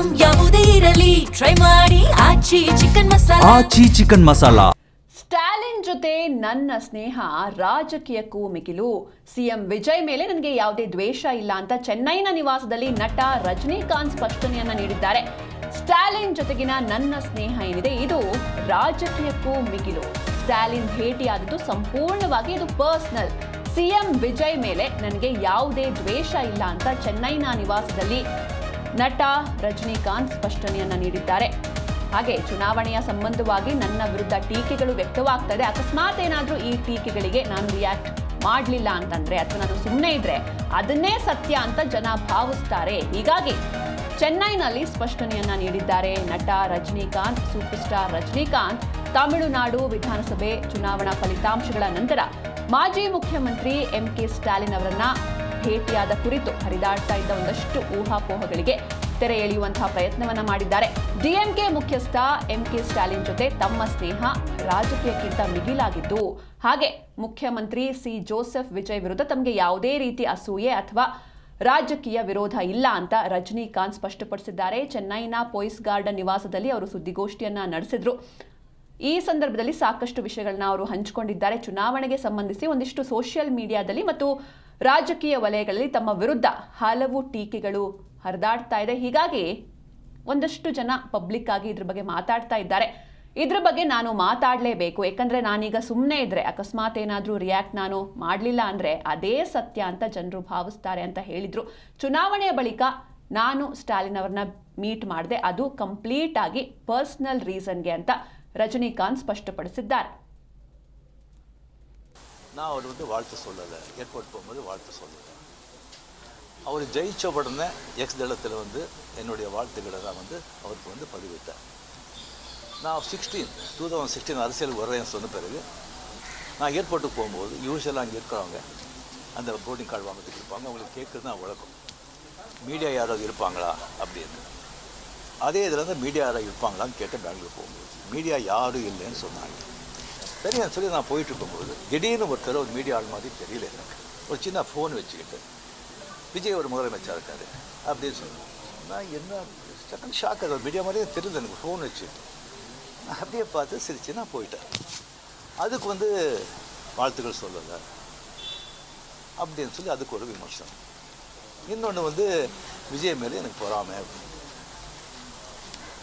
Item ಯಾವುದೇ ಇರಲಿ try ಮಾಡಿ ಆಚಿ ಚಿಕನ್ ಮಸಾಲಾ. ಸ್ಟಾಲಿನ್ ಜೊತೆ ನನ್ನ ಸ್ನೇಹ ರಾಜಕೀಯಕ್ಕೂ ಮಿಗಿಲು. ಸಿಎಂ ವಿಜಯ್ ಮೇಲೆ ನನಗೆ ಯಾವುದೇ ದ್ವೇಷ ಇಲ್ಲ ಅಂತ ಚೆನ್ನೈನ ನಿವಾಸದಲ್ಲಿ ನಟ ರಜನಿಕಾಂತ್ ಸ್ಪಷ್ಟನೆಯನ್ನ ನೀಡಿದ್ದಾರೆ. ಸ್ಟಾಲಿನ್ ಜೊತೆಗಿನ ನನ್ನ ಸ್ನೇಹ ಏನಿದೆ ಇದು ರಾಜಕೀಯಕ್ಕೂ ಮಿಗಿಲು. ಸ್ಟಾಲಿನ್ ಭೇಟಿಯಾದದ್ದು ಸಂಪೂರ್ಣವಾಗಿ ಇದು ಪರ್ಸನಲ್. ಸಿಎಂ ವಿಜಯ್ ಮೇಲೆ ನನಗೆ ಯಾವುದೇ ದ್ವೇಷ ಇಲ್ಲ ಅಂತ ಚೆನ್ನೈನ ನಿವಾಸದಲ್ಲಿ ನಟ ರಜನಿಕಾಂತ್ ಸ್ಪಷ್ಟನೆಯನ್ನ ನೀಡಿದ್ದಾರೆ. ಹಾಗೆ ಚುನಾವಣೆಯ ಸಂಬಂಧವಾಗಿ ನನ್ನ ವಿರುದ್ಧ ಟೀಕೆಗಳು ವ್ಯಕ್ತವಾಗ್ತಾ ಇದೆ. ಅಕಸ್ಮಾತ್ ಏನಾದರೂ ಈ ಟೀಕೆಗಳಿಗೆ ನಾನು ರಿಯಾಕ್ಟ್ ಮಾಡಲಿಲ್ಲ ಅಂತಂದ್ರೆ ಅಥವಾ ನಾನು ಸುಮ್ಮನೆ ಇದ್ರೆ ಅದನ್ನೇ ಸತ್ಯ ಅಂತ ಜನ ಭಾವಿಸ್ತಾರೆ. ಹೀಗಾಗಿ ಚೆನ್ನೈನಲ್ಲಿ ಸ್ಪಷ್ಟನೆಯನ್ನ ನೀಡಿದ್ದಾರೆ ನಟ ರಜನಿಕಾಂತ್. ಸೂಪರ್ ಸ್ಟಾರ್ ರಜನಿಕಾಂತ್ ತಮಿಳುನಾಡು ವಿಧಾನಸಭೆ ಚುನಾವಣಾ ಫಲಿತಾಂಶಗಳ ನಂತರ ಮಾಜಿ ಮುಖ್ಯಮಂತ್ರಿ ಎಂಕೆ ಸ್ಟಾಲಿನ್ ಅವರನ್ನ ಭೇಟಿಯಾದ ಕುರಿತು ಹರಿದಾಡ್ತಾ ಇದ್ದ ಒಂದಷ್ಟು ಊಹಾಪೋಹಗಳಿಗೆ ತೆರೆ ಎಳೆಯುವಂತಹ ಪ್ರಯತ್ನವನ್ನ ಮಾಡಿದ್ದಾರೆ. ಡಿಎಂಕೆ ಮುಖ್ಯಸ್ಥ ಎಂಕೆ ಸ್ಟಾಲಿನ್ ಜೊತೆ ತಮ್ಮ ಸ್ನೇಹ ರಾಜಕೀಯಕ್ಕಿಂತ ಮಿಗಿಲಾಗಿದ್ದು, ಹಾಗೆ ಮುಖ್ಯಮಂತ್ರಿ ಸಿ ಜೋಸೆಫ್ ವಿಜಯ್ ವಿರುದ್ಧ ತಮಗೆ ಯಾವುದೇ ರೀತಿ ಅಸೂಯೆ ಅಥವಾ ರಾಜಕೀಯ ವಿರೋಧ ಇಲ್ಲ ಅಂತ ರಜನಿಕಾಂತ್ ಸ್ಪಷ್ಟಪಡಿಸಿದ್ದಾರೆ. ಚೆನ್ನೈನ ಪೊಯ್ಸ್ ಗಾರ್ಡನ್ ನಿವಾಸದಲ್ಲಿ ಅವರು ಸುದ್ದಿಗೋಷ್ಠಿಯನ್ನ ನಡೆಸಿದ್ರು. ಈ ಸಂದರ್ಭದಲ್ಲಿ ಸಾಕಷ್ಟು ವಿಷಯಗಳನ್ನ ಅವರು ಹಂಚಿಕೊಂಡಿದ್ದಾರೆ. ಚುನಾವಣೆಗೆ ಸಂಬಂಧಿಸಿ ಒಂದಿಷ್ಟು ಸೋಷಿಯಲ್ ಮೀಡಿಯಾದಲ್ಲಿ ಮತ್ತು ರಾಜಕೀಯ ವಲಯಗಳಲ್ಲಿ ತಮ್ಮ ವಿರುದ್ಧ ಹಲವು ಟೀಕೆಗಳು ಹರಿದಾಡ್ತಾ ಇದೆ. ಹೀಗಾಗಿ ಒಂದಷ್ಟು ಜನ ಪಬ್ಲಿಕ್ ಆಗಿ ಇದ್ರ ಬಗ್ಗೆ ಮಾತಾಡ್ತಾ ಇದ್ದಾರೆ. ಇದ್ರ ಬಗ್ಗೆ ನಾನು ಮಾತಾಡಲೇಬೇಕು, ಯಾಕಂದ್ರೆ ನಾನೀಗ ಸುಮ್ಮನೆ ಇದ್ರೆ ಅಕಸ್ಮಾತ್ ಏನಾದರೂ ರಿಯಾಕ್ಟ್ ನಾನು ಮಾಡಲಿಲ್ಲ ಅಂದ್ರೆ ಅದೇ ಸತ್ಯ ಅಂತ ಜನರು ಭಾವಿಸ್ತಾರೆ ಅಂತ ಹೇಳಿದ್ರು. ಚುನಾವಣೆಯ ಬಳಿಕ ನಾನು ಸ್ಟಾಲಿನ್ ಅವರನ್ನ ಮೀಟ್ ಮಾಡಿದೆ, ಅದು ಕಂಪ್ಲೀಟ್ ಆಗಿ ಪರ್ಸನಲ್ ರೀಸನ್ಗೆ ಅಂತ ரஜினிகாந்த் ஸ்பஷ்டப்படுத்தினார். நான் அவர் வந்து வாழ்த்து சொல்லலை, ஏர்போர்ட் போகும்போது வாழ்த்து சொல்லலை. அவர் ஜெயிச்ச உடனே எக்ஸ் தளத்தில் வந்து என்னுடைய வாழ்த்துக்களை தான் வந்து அவருக்கு வந்து பதிவிட்டேன். நான் 2016 அரசியலுக்கு வர்றேன்னு சொன்ன பிறகு நான் ஏர்போர்ட்டுக்கு போகும்போது யூஸ்வலாக அங்கே இருக்கிறவங்க அந்த போர்டிங் கார்டு வாங்கிறதுக்கு இருப்பாங்க. அவங்களுக்கு கேட்குறது தான் வழக்கம், மீடியா யாராவது இருப்பாங்களா அப்படின்னு. அதே இதில் வந்து மீடியா யாராவது இருப்பாங்களான்னு கேட்டு பெங்களூர் போகும்போது மீடியா யாரும் இல்லைன்னு சொன்னாங்க. சரின்னு சொல்லி நான் போயிட்டு இருக்கும்போது திடீர்னு ஒருத்தர் ஒரு மீடியா ஆள் மாதிரி தெரியல எனக்கு. ஒரு சின்ன ஃபோன் வச்சுக்கிட்டு விஜய் ஒரு முதலமைச்சர் இருக்காரு அப்படின்னு சொன்னேன். நான் என்ன செகண்ட் ஷாக், அது மீடியா மாதிரியே தெரியல எனக்கு. ஃபோன் வச்சுட்டு நான் அப்படியே பார்த்து சிரிச்சு நான் போயிட்டேன். அதுக்கு வந்து வாழ்த்துக்கள் சொல்லலை அப்படின்னு சொல்லி அதுக்கு ஒரு விமர்சனம். இன்னொன்று வந்து விஜய் மேலே எனக்கு பொறாமை.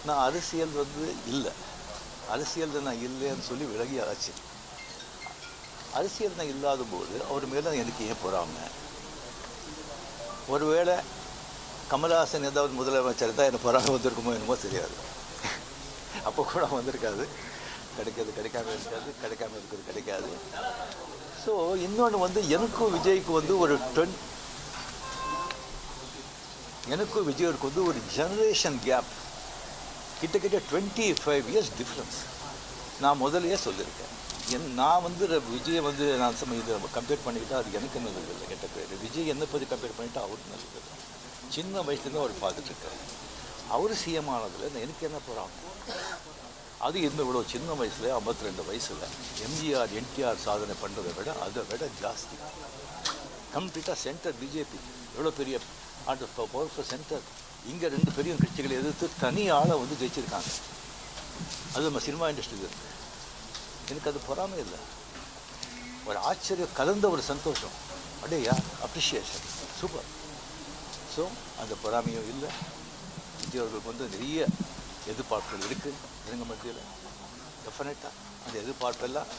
நான் அரசியல் வந்து இல்லை, அரசியல் நான் இல்லைன்னு சொல்லி விலகி ஆச்சு. அரசியல் நான் இல்லாத போது அவர் மேலே எனக்கு ஏன் பொறாமை? ஒருவேளை கமல்ஹாசன் ஏதாவது முதலமைச்சர் தான் எனக்கு பொறாமை வந்திருக்குமோ என்னமோ தெரியாது. அப்போ கூட வந்திருக்காது. கிடைக்காம இருக்காது, கிடைக்காம இருக்கிறது கிடைக்காது. ஸோ இன்னொன்று வந்து எனக்கும் விஜய்க்கு வந்து எனக்கும் விஜய்க்கு வந்து ஒரு ஜெனரேஷன் கேப், கிட்டத்தட்ட 25 இயர்ஸ் டிஃப்ரென்ஸ். நான் முதலையே சொல்லியிருக்கேன். நான் வந்து விஜயை வந்து நான் இதை கம்பேர் பண்ணிக்கிட்டால் அது எனக்கு நல்லது இல்லை, கெட்ட பேர். விஜய் என்னை பற்றி கம்பேர் பண்ணிவிட்டால் அவருக்கு நல்லது. சின்ன வயசுலேருந்து அவர் பார்த்துட்ருக்காரு. அவர் சிஎம் ஆனதில் எனக்கு என்ன போகிறாங்க? அது இன்னும் இவ்வளோ சின்ன வயசில் 52 வயசில் எம்ஜிஆர் என்டிஆர் சாதனை பண்ணுறதை விட அதை விட ஜாஸ்தி. கம்ப்ளீட்டாக சென்டர் பிஜேபி எவ்வளோ பெரிய பவர்ஃபுல் சென்டர். இங்கே 2 பெரிய கட்சிகளை எதிர்த்து தனி ஆளை வந்து ஜெயிச்சிருக்காங்க. அது நம்ம சினிமா இண்டஸ்ட்ரி இருக்குது. எனக்கு அது பொறாமை இல்லை, ஒரு ஆச்சரியம் கலந்த ஒரு சந்தோஷம். அடையா அப்ரிஷியேஷன், சூப்பர். ஸோ அந்த பொறாமையும் இல்லை. விஜய் அவர்களுக்கு வந்து நிறைய எதிர்பார்ப்புகள் இருக்குது ஜனங்க மத்தியில். டெஃபினட்டாக அந்த எதிர்பார்ப்பெல்லாம்